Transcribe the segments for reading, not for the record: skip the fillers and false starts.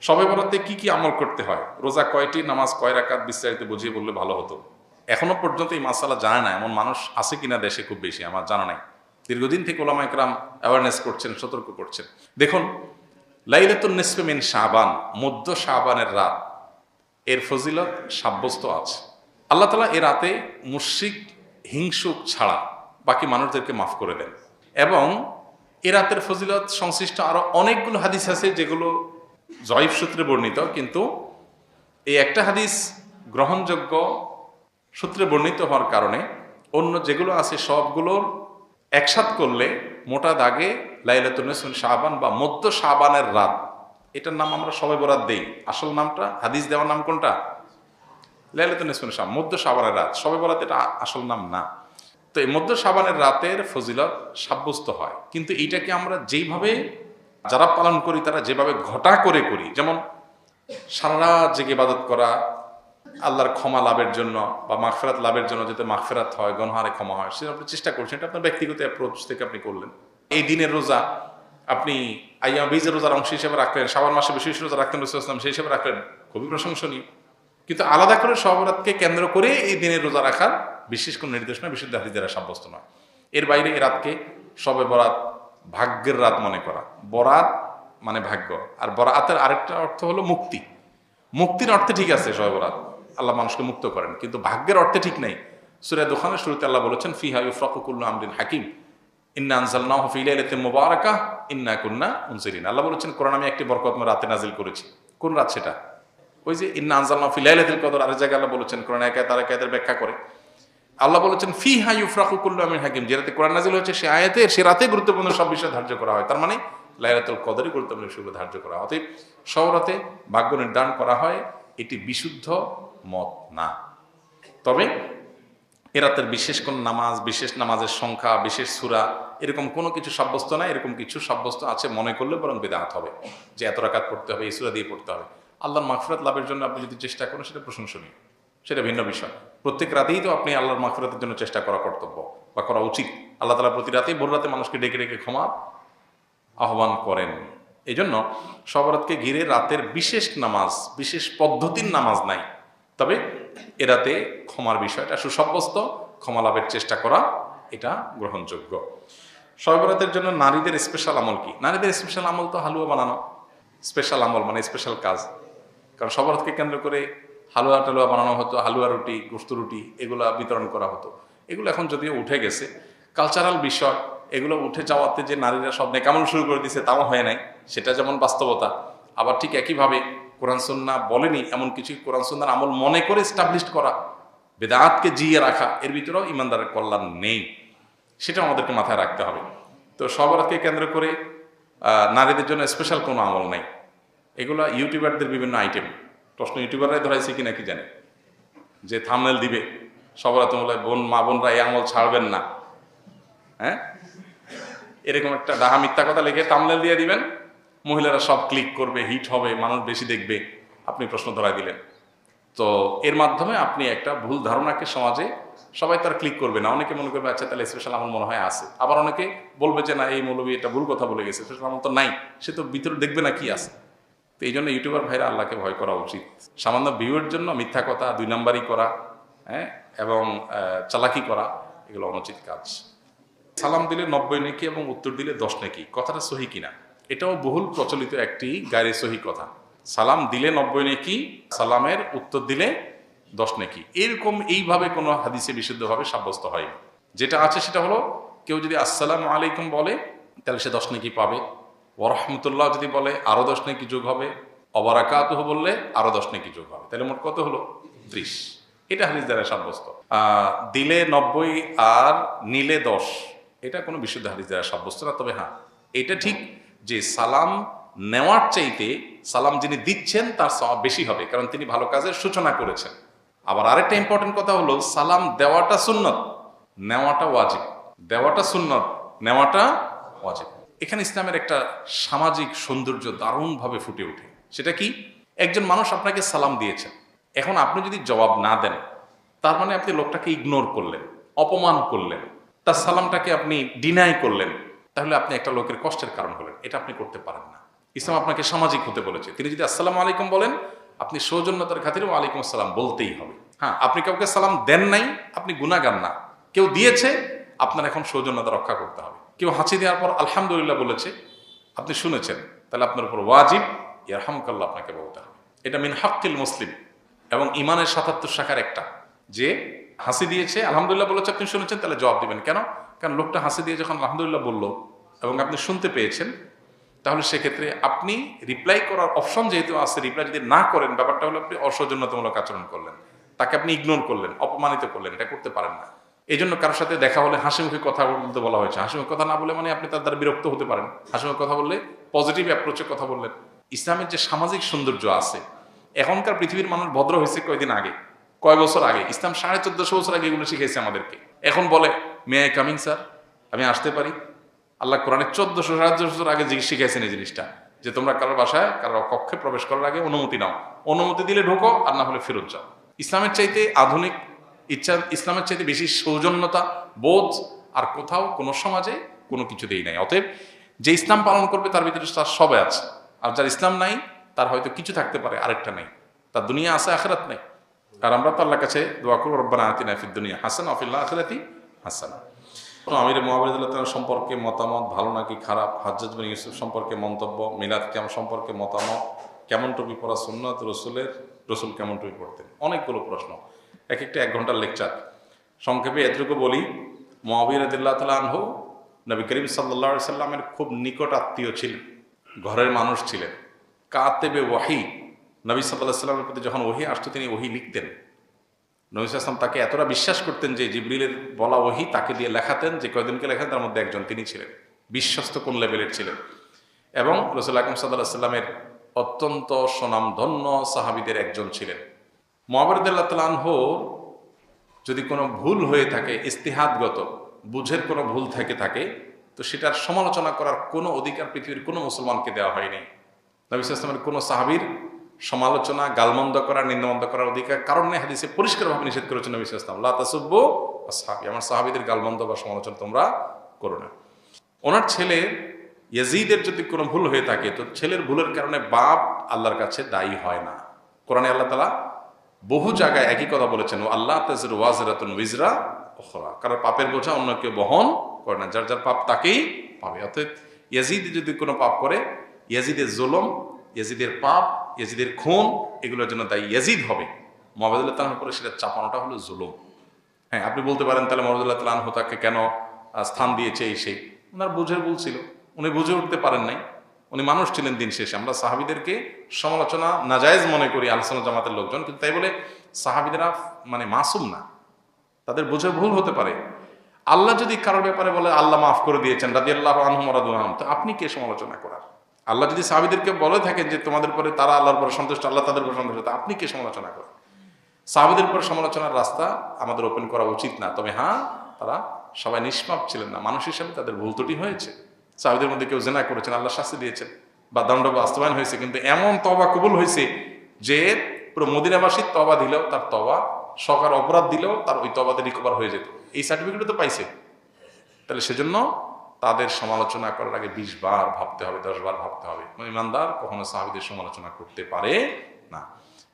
শবে বরাতে কি কি আমল করতে হয়, রোজা কয়টি, নামাজ কয় রাকাত, বিস্তারিত বুঝিয়ে বললে ভালো হতো। এখনো পর্যন্ত এই মাসালা জানে না এমন মানুষ আছে কিনা দেশে খুব বেশি আমার জানা নাই। দীর্ঘদিন থেকে ওলামা ইকরাম অ্যাওয়ারনেস করছেন, সতর্ক করছেন। দেখুন, লাইলাতুন নিসফে মিন শাবান, মধ্য শাবানের রাত, এর ফজিলত সাব্যস্ত আছে। আল্লাহ তাআলা এ রাতে মুশরিক হিংসুক ছাড়া বাকি মানুষদেরকে মাফ করে দেন। এবং এ রাতের ফজিলত সংশ্লিষ্ট আরো অনেকগুলো হাদিস আছে যেগুলো জয়ীফ সূত্রে বর্ণিত, কিন্তু এই একটা হাদিস গ্রহণযোগ্য সূত্রে বর্ণিত হওয়ার কারণে অন্য যেগুলো আছে সবগুলোর একসাথ করলে মোটা দাগে লাইলাতুন নিসফে মিন শাবান বা মধ্য শাবানের রাত, এটার নাম আমরা শবে বরাত দেই। আসল নামটা, হাদিস দেওয়ার নাম কোনটা? লাইলাতুন নিসফে মিন শাবান, মধ্য শাবানের রাত। শবে বরাত এটা আসল নাম না। তো এই মধ্য শাবানের রাতের ফজিলত সাব্যস্ত হয়, কিন্তু এইটাকে আমরা যেইভাবে যারা পালন করি তারা যেভাবে ঘটা করে করি, যেমন সারা রাত জেগে ইবাদত করা আল্লাহর ক্ষমা লাভের জন্য বা মাগফিরাত লাভের জন্য, যাতে মাগফিরাত হয়, গুনাহে ক্ষমা হয়, সেটা আপনি চেষ্টা করছেন। এটা আপনার ব্যক্তিগত অ্যাপ্রোচ থেকে আপনি করলেন। এই দিনের রোজা আপনি আইয়াম বীজের রোজার অংশ হিসেবে রাখলেন, শাবান মাসে বিশেষ রোজা রাখতেন রাসূলুল্লাহ সাল্লাল্লাহু আলাইহি ওয়াসাল্লাম, সেই হিসেবে রাখলেন, খুবই প্রশংসনীয়। কিন্তু আলাদা করে শবে বরাতকে কেন্দ্র করে এই দিনের রোজা রাখার বিশেষ কোনো নির্দেশনা বিশুদ্ধ হাদিস দ্বারা সাব্যস্ত নয়। এর বাইরে এ রাতকে শবে বরাত ভাগ্যের রাত মনে করা। বরাত মানে ভাগ্য, আর বরাতের আরেকটা অর্থ হলো মুক্তি। মুক্তির অর্থে ঠিক আছে শবে বরাত, আল্লাহ মানুষকে মুক্ত করেন, কিন্তু ভাগ্যের অর্থে ঠিক নেই। সূরা দুখানের শুরুতে আল্লাহ বলেছেন, ফিহা ইউফরাকু কুল্লু আমরিন হাকিম ইন্না আনজালনাহু ফি লাইলাতিন মুবারাকাহ ইন্না কুন্না মুনজিরিন। আল্লাহ বলেছেন, কোরআন আমি একটি বরকতময় রাতে নাজিল করেছি। কোন রাত সেটা? ওই যে ইন্না আনজালনাহু ফি লাইলাতিল কদর। আরেক জায়গায় আল্লাহ বলেছেন, কোরআন আয়াত আর আয়াতের ব্যাখ্যা করে আল্লাহ বলেছেন, ফিহা ইউফরাকু কুল্লু আমরিন হাকিম। যে রাতে কোরআন নাজিল হয়েছে সে আয়াতে, সে রাতে গুরুত্বপূর্ণ সব বিষয় ধার্য করা হয়। তার মানে লাইলাতুল কদরই গুরুত্বপূর্ণ বিষয়গুলো ধার্য করা হয়। অতএব সব রাতে ভাগ্য নির্ধারণ করা হয়, এটি বিশুদ্ধ মত না। তবে এ রাতের বিশেষ কোন নামাজ, বিশেষ নামাজের সংখ্যা, বিশেষ সূরা, এরকম কোনো কিছু সাব্যস্ত নাই। এরকম কিছু সাব্যস্ত আছে মনে করলে বরং বিদআত হবে, যে এত রাকাত পড়তে হবে, এই সূরা দিয়ে পড়তে হবে। আল্লাহর মাগফিরাত লাভের জন্য আপনি যদি চেষ্টা করেন সেটা প্রশংসনীয়, সেটা ভিন্ন বিষয়। প্রত্যেক রাতেই তো আপনি আল্লাহর মাগফিরাতের জন্য চেষ্টা করা কর্তব্য বা করা উচিত। আল্লাহ তাআলা প্রতি রাতেই ভোর রাতে মানুষকে ডেকে ডেকে ক্ষমা আহ্বান করেন। এই জন্য শবে বরাতকে ঘিরে রাতের বিশেষ নামাজ, বিশেষ পদ্ধতির নামাজ নাই। তবে এ রাতে ক্ষমার বিষয়টা সুসাব্যস্ত, ক্ষমা লাভের চেষ্টা করা এটা গ্রহণযোগ্য। শবে বরাতের জন্য নারীদের স্পেশাল আমল কি? নারীদের স্পেশাল আমল তো হালুয়া বানানো। স্পেশাল আমল মানে স্পেশাল কাজ। কারণ শবে বরাতকে কেন্দ্র করে হালুয়া টালুয়া বানানো হতো, হালুয়া রুটি, গোশত রুটি এগুলা বিতরণ করা হতো। এগুলো এখন যদিও উঠে গেছে, কালচারাল বিষয়। এগুলো উঠে যাওয়াতে যে নারীরা সব নেকামল শুরু করে দিয়েছে তাও হয় নাই, সেটা যেমন বাস্তবতা। আবার ঠিক একইভাবে কোরআন সুন্নাহ বলেনি এমন কিছু কোরআন সুন্নাহর আমল মনে করে এস্টাবলিশড করা, বেদাতকে জিয়ে রাখা, এর ভিতরেও ইমানদারের কল্যাণ নেই। সেটা আমাদেরকে মাথায় রাখতে হবে। তো শবে বরাতকে কেন্দ্র করে নারীদের জন্য স্পেশাল কোনো আমল নাই। এগুলো ইউটিউবারদের বিভিন্ন আইটেম। প্রশ্ন ইউটিউবাররাই ধরাইছে কিনা কি জানে, যে থাম্বনেল দিবে শবে বরাত মা বোনরা এই আমল ছাড়বেন না, হ্যাঁ, এরকম একটা ডাহা মিথ্যা কথা লিখে থাম্বনেল দিয়ে দিবেন, মহিলারা সব ক্লিক করবে, হিট হবে, মানুষ বেশি দেখবে, আপনি প্রশ্ন ধরাই দিলেন। তো এর মাধ্যমে আপনি একটা ভুল ধারণাকে সমাজে, সবাই তার ক্লিক করবে না, অনেকে মনে করবে আচ্ছা তাহলে স্পেশাল আমল মনে হয় আছে। আবার অনেকে বলবে যে না, এই মৌলবী এটা ভুল কথা বলে গেছে, স্পেশাল আমল তো নাই, সে তো ভিতরে দেখবে না কি আছে। তো এই জন্য ইউটিউবার ভাইরা আল্লাহকে ভয় করা উচিত। সামান্য ভিউয়ের জন্য মিথ্যা কথা, 2 নাম্বারই করা, হ্যাঁ, এবং চালাকি করা, এগুলো অনুচিত কাজ। সালাম দিলে 90 নেকি এবং উত্তর দিলে 10 নেকি, কথাটা সহি কিনা? এটাও বহুল প্রচলিত একটি গায়রে সহি কথা। সালাম দিলে 90 নেকি, সালামের উত্তর দিলে 10 নেকি, এরকম এইভাবে কোনো হাদিসে বিশুদ্ধভাবে সাব্যস্ত হয়নি। যেটা আছে সেটা হলো, কেউ যদি আসসালামু আলাইকুম বলে তাহলে সে 10 নেকি পাবে, ওয়া রাহমাতুল্লাহ যদি বলে আরো 10 নেকি যোগ হবে, ওয়া বারাকাতুহু বললে আরো 10 নেকি যোগ হবে, তাহলে মোট কত হলো? 30। এটা হাদিস দ্বারা সাব্যস্ত। দিলে 90 আর নিলে 10, এটা কোনো বিশুদ্ধ হাদিস দ্বারা সাব্যস্ত না। তবে হ্যাঁ, এটা ঠিক যে সালাম নেওয়ার চাইতে সালাম যিনি দিচ্ছেন তার সওয়াব বেশি হবে, কারণ তিনি ভালো কাজের সূচনা করেছেন। আবার আরেকটা ইম্পর্টেন্ট কথা হলো, সালাম দেওয়াটা সুন্নত, নেওয়াটা ওয়াজিব। দেওয়াটা সুন্নত, নেওয়াটা ওয়াজিব। এখানে ইসলামের একটা সামাজিক সৌন্দর্য দারুণভাবে ফুটে ওঠে। সেটা কি? একজন মানুষ আপনাকে সালাম দিয়েছেন, এখন আপনি যদি জবাব না দেন, তার মানে আপনি লোকটাকে ইগনোর করলেন, অপমান করলেন, তার সালামটাকে আপনি ডিনাই করলেন, তাহলে আপনি একটা লোকের কষ্টের কারণ হলেন। এটা আপনি করতে পারেন না। ইসলাম আপনাকে সামাজিক হতে বলেছে। তিনি যদি আসসালামু আলাইকুম বলেন, আপনি সৌজন্যতার খাতিরে ওয়ালাইকুম আসসালাম বলতেই হবে। হ্যাঁ, আপনি কাউকে সালাম দেন নাই, আপনি গুনাহগার না। কেউ দিয়েছে, আপনার এখন সৌজন্যতা রক্ষা করতে হবে। কেউ হাঁচি দেওয়ার পর আলহামদুলিল্লাহ বলেছে, আপনি শুনেছেন, তাহলে আপনার উপর ওয়াজিব ইয়ারহামুকাল্লাহ আপনাকে বলতে হবে। এটা মিন হাক্কিল মুসলিম এবং ইমানের ৭৭ শাখার একটা, যে হাসি দিয়েছে আলহামদুলিল্লাহ বলেছে, আপনি শুনেছেন, তাহলে জবাব দিবেন। কেন? কারণ লোকটা হাসি দিয়ে যখন আলহামদুলিল্লাহ বললো এবং আপনি শুনতে পেয়েছেন, তাহলে সেক্ষেত্রে আপনি রিপ্লাই করার অপশন যেহেতু আছে, রিপ্লাই যদি না করেন, ব্যাপারটা হলো আপনি অসৌজন্যতামূলক আচরণ করলেন, তাকে আপনি ইগনোর করলেন, অপমানিত করলেন। এটা করতে পারেন না। এই জন্য কারোর সাথে দেখা হলে হাসিমুখে কথা বলতে বলা হয়েছে। হাসিমুখে কথা না বলে মানে আপনি তার দ্বারা বিরক্ত হতে পারেন। হাসিমুখে কথা বললে পজিটিভ অ্যাপ্রোচে কথা বললেন। ইসলামের যে সামাজিক সৌন্দর্য আছে, এখনকার পৃথিবীর মানুষ ভদ্র হয়েছে কয়দিন আগে, কয় বছর আগে। ইসলাম 1450 বছর আগে এগুলো শিখেছে আমাদেরকে। এখন বলে মে আই কামিং স্যার, আমি আসতে পারি? আল্লাহ কোরআনে 1400-1450 বছর আগে শিখেছেন এই জিনিসটা, যে তোমরা কারোর বাসায় কারোর কক্ষে প্রবেশ করার আগে অনুমতি নাও, অনুমতি দিলে ঢোকো, আর না হলে ফেরত যাও। ইসলামের চাইতে আধুনিক ইসলামের চাইতে বেশি সৌজন্যতা বোধ আর কোথাও কোনো সমাজে কোনো কিছুতেই নাই। অতএব যে ইসলাম পালন করবে তার ভিতরে তার সবাই আছে, আর যার ইসলাম নাই তার হয়তো কিছু থাকতে পারে, আরেকটা নাই, তার দুনিয়া আছে আখিরাত নাই। আর আমরা তো আল্লাহর কাছে দোয়া করব, রব্বানা আতিনা ফিদ দুনিয়া হাসানা ওয়া ফিল আখিরাতি হাসানা। আমির মুআবিয়া সম্পর্কে মতামত ভালো নাকি খারাপ, হাজ্জাজ বিন ইউসুফ সম্পর্কে মন্তব্য, মিলাদ কিয়াম সম্পর্কে মতামত, কেমন টুপি পরা সুন্নাত, রসুল কেমন টুপি পরতেন। অনেকগুলো প্রশ্ন, এক একটা 1 ঘন্টার লেকচার। সংক্ষেপে এতটুকু বলি, মুআবিয়া রাদিয়াল্লাহু তাআলা আনহু নবী করিম সাল্লাল্লাহু আলাইহি সাল্লামের খুব নিকট আত্মীয় ছিলেন, ঘরের মানুষ ছিলেন। কাতেবে ওয়াহি, নবী সাল্লাল্লাহু আলাইহি সাল্লামের প্রতি যখন ওহী আসতো তিনি ওহী লিখতেন। নবী সাল্লাল্লাহু আলাইহি ওয়াসাল্লাম তাকে এতটা বিশ্বাস করতেন যে জিবরিলের বলা ওহী তাকে দিয়ে লেখাতেন, যে কয়দিনকে লেখাতেন তার মধ্যে একজন তিনি ছিলেন। বিশ্বস্ত কোন লেভেলের ছিলেন। এবং রাসূল আকরাম সাল্লাল্লাহু আলাইহি সাল্লামের অত্যন্ত সুনামধন্য সাহাবীদের একজন ছিলেন। মুআবিয়া রাদিয়াল্লাহু তাআলা আনহু যদি কোনো ভুল হয়ে থাকে, ইস্তিহাদগত বুঝের কোনো ভুল থেকে থাকে, তো সেটার সমালোচনা করার কোনো অধিকার পৃথিবীর কোনো মুসলমানকে দেওয়া হয়নি। নবী সাল্লাল্লাহু আলাইহি ওয়াসাল্লামের কোনো সাহাবীর সমালোচনা, গালমন্দ করা, নিন্দমন্দ করার অধিকার কারণে হাদিসে পরিষ্কারভাবে নিষেধ করেছেন নবী সাল্লাল্লাহু আলাইহি ওয়াসাল্লাম, লা তাসুব্বু আসহাবি, আমার সাহাবীদের গালমন্দ বা সমালোচনা তোমরা করো না। ওনার ছেলে ইয়াজিদের যদি কোনো ভুল হয়ে থাকে, তো ছেলের ভুলের কারণে বাপ আল্লাহর কাছে দায়ী হয় না। কোরআনে আল্লাহ তাআলা বহু জায়গায় একই কথা বলেছেন, ও আল্লাহ তাযিরু ওয়াজিরাতুন উযরা উখরা, কারণ পাপের বোঝা অন্য কেউ বহন করে না, যার যার পাপ তাকেই পাবে। অর্থাৎ ইয়াজিদ যদি কোনো পাপ করে, ইয়াজিদের জুলুম, ইয়াজিদের পাপ, ইয়াজিদের খুন, এগুলোর জন্য দায়ী ইয়াজিদ হবে। মুআবিয়া রাদিয়াল্লাহু তাআলার উপরে সেটা চাপানোটা হলো জুলুম। হ্যাঁ, আপনি বলতে পারেন তাহলে মুআবিয়া রাদিয়াল্লাহু তাআলা আনহু তাকে কেন স্থান দিয়েছে, এই সেই। ওনার বুঝের ভুল ছিল, উনি বুঝে উঠতে পারেন নাই। উনি মানুষ ছিলেন দিন শেষে। আমরা সাহাবীদেরকে সমালোচনা নাজায়েজ মনে করি আহলে জামাতের লোকজন, কিন্তু তাই বলে সাহাবীদেরা মানে মাসুম না, তাদের বুঝে ভুল হতে পারে। আল্লাহ যদি কারোর ব্যাপারে বলে আল্লাহ মাফ করে দিয়েছেন, রাদিয়াল্লাহু আনহুম ওয়া রাদু আনহুম, তো আপনি কে সমালোচনা করার? আল্লাহ যদি সাহাবীদেরকে বলে থাকেন যে তোমাদের পরে তারা আল্লাহর পরে সন্তুষ্ট, আল্লাহ তাদের পরে সন্তুষ্ট, তো আপনি কে সমালোচনা করেন? সাহাবীদের পর সমালোচনার রাস্তা আমাদের ওপেন করা উচিত না। তবে হ্যাঁ, তারা সবাই নিষ্পাপ ছিলেন না, মানুষ হিসেবে তাদের ভুল ত্রুটি হয়েছে। সাহাবীদের মধ্যে কেউ জিনা করেছেন, আল্লাহ শাস্তি দিয়েছেন বা দণ্ড বাস্তবায়ন হয়েছে, কিন্তু এমন তওবা কবুল হয়েছে যে পুরো মদিনাবাসীর তওবা দিলেও, তার তওবা সকার অপরাধ দিলেও তার ওই তওবাতে রিকভার হয়ে যেত। এই সার্টিফিকেটও তো পাইছে। তাহলে সেজন্য তাদের সমালোচনা করার আগে 20 বার ভাবতে হবে, 10 বার ভাবতে হবে। ইমানদার কখনো সাহাবীদের সমালোচনা করতে পারে না।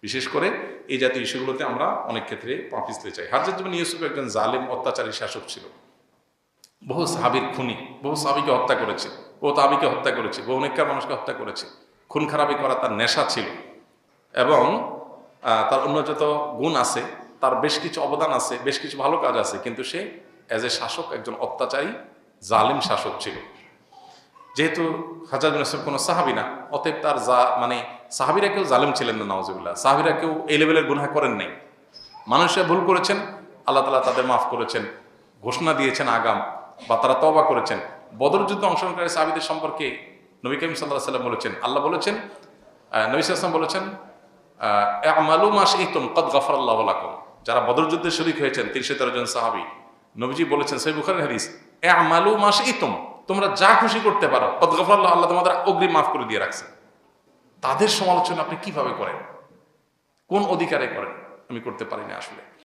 বিশেষ করে এই জাতীয় ইস্যুগুলোতে আমরা অনেক ক্ষেত্রে পা পিছলে চাই। হাজ্জাজ বিন ইউসুফ একজন জালেম অত্যাচারী শাসক ছিল, বহু সাহাবীর খুনি, বহু সাহাবীকে হত্যা করেছে, বহু তাবিকে হত্যা করেছে, বহু নেককার মানুষকে হত্যা করেছে। খুন খারাপি করা তার নেশা ছিল এবং তার অন্য যত গুণ আছে, তার বেশ কিছু অবদান আছে, বেশ কিছু ভালো কাজ আছে, কিন্তু সে অ্যাজ এ শাসক একজন অত্যাচারী জালিম শাসক ছিল। যেহেতু হাজ্জাজ বিন ইউসুফ কোনো সাহাবী না, অতএব তার মানে সাহাবীরা কেউ জালিম ছিলেন না, নাউজুবিল্লাহ। সাহাবীরা কেউ এই লেভেলের গুনাহ করেন নাই। মানুষরা ভুল করেছেন, আল্লাহ তাআলা তাদের মাফ করেছেন, ঘোষণা দিয়েছেন আগাম, বা তারা তওবা করেছেন। বদর যুদ্ধে অংশগ্রহণকারী সাহাবীদের সম্পর্কে নবী করিম সাল্লাল্লাহু আলাইহি ওয়াসাল্লাম বলেছেন, আল্লাহ বলেছেন, নবী সাল্লাল্লাহু আলাইহি ওয়াসাল্লাম বলেছেন, আমালু মা শি'তুম ক্বাদ গাফারাল্লাহু লাকুম। যারা বদর যুদ্ধে শরীক হয়েছেন 313 জন সাহাবী, নবীজি বলেছেন, সহিহ বুখারীর হাদিস, আমালু মা শি'তুম, তোমরা যা খুশি করতে পারো, ক্বাদ গাফারাল্লাহু, আল্লাহ তোমাদের অগ্রিম মাফ করে দিয়ে রাখছেন। তাদের সমালোচনা আপনি কিভাবে করেন, কোন অধিকারে করেন? আমি করতে পারি না আসলে।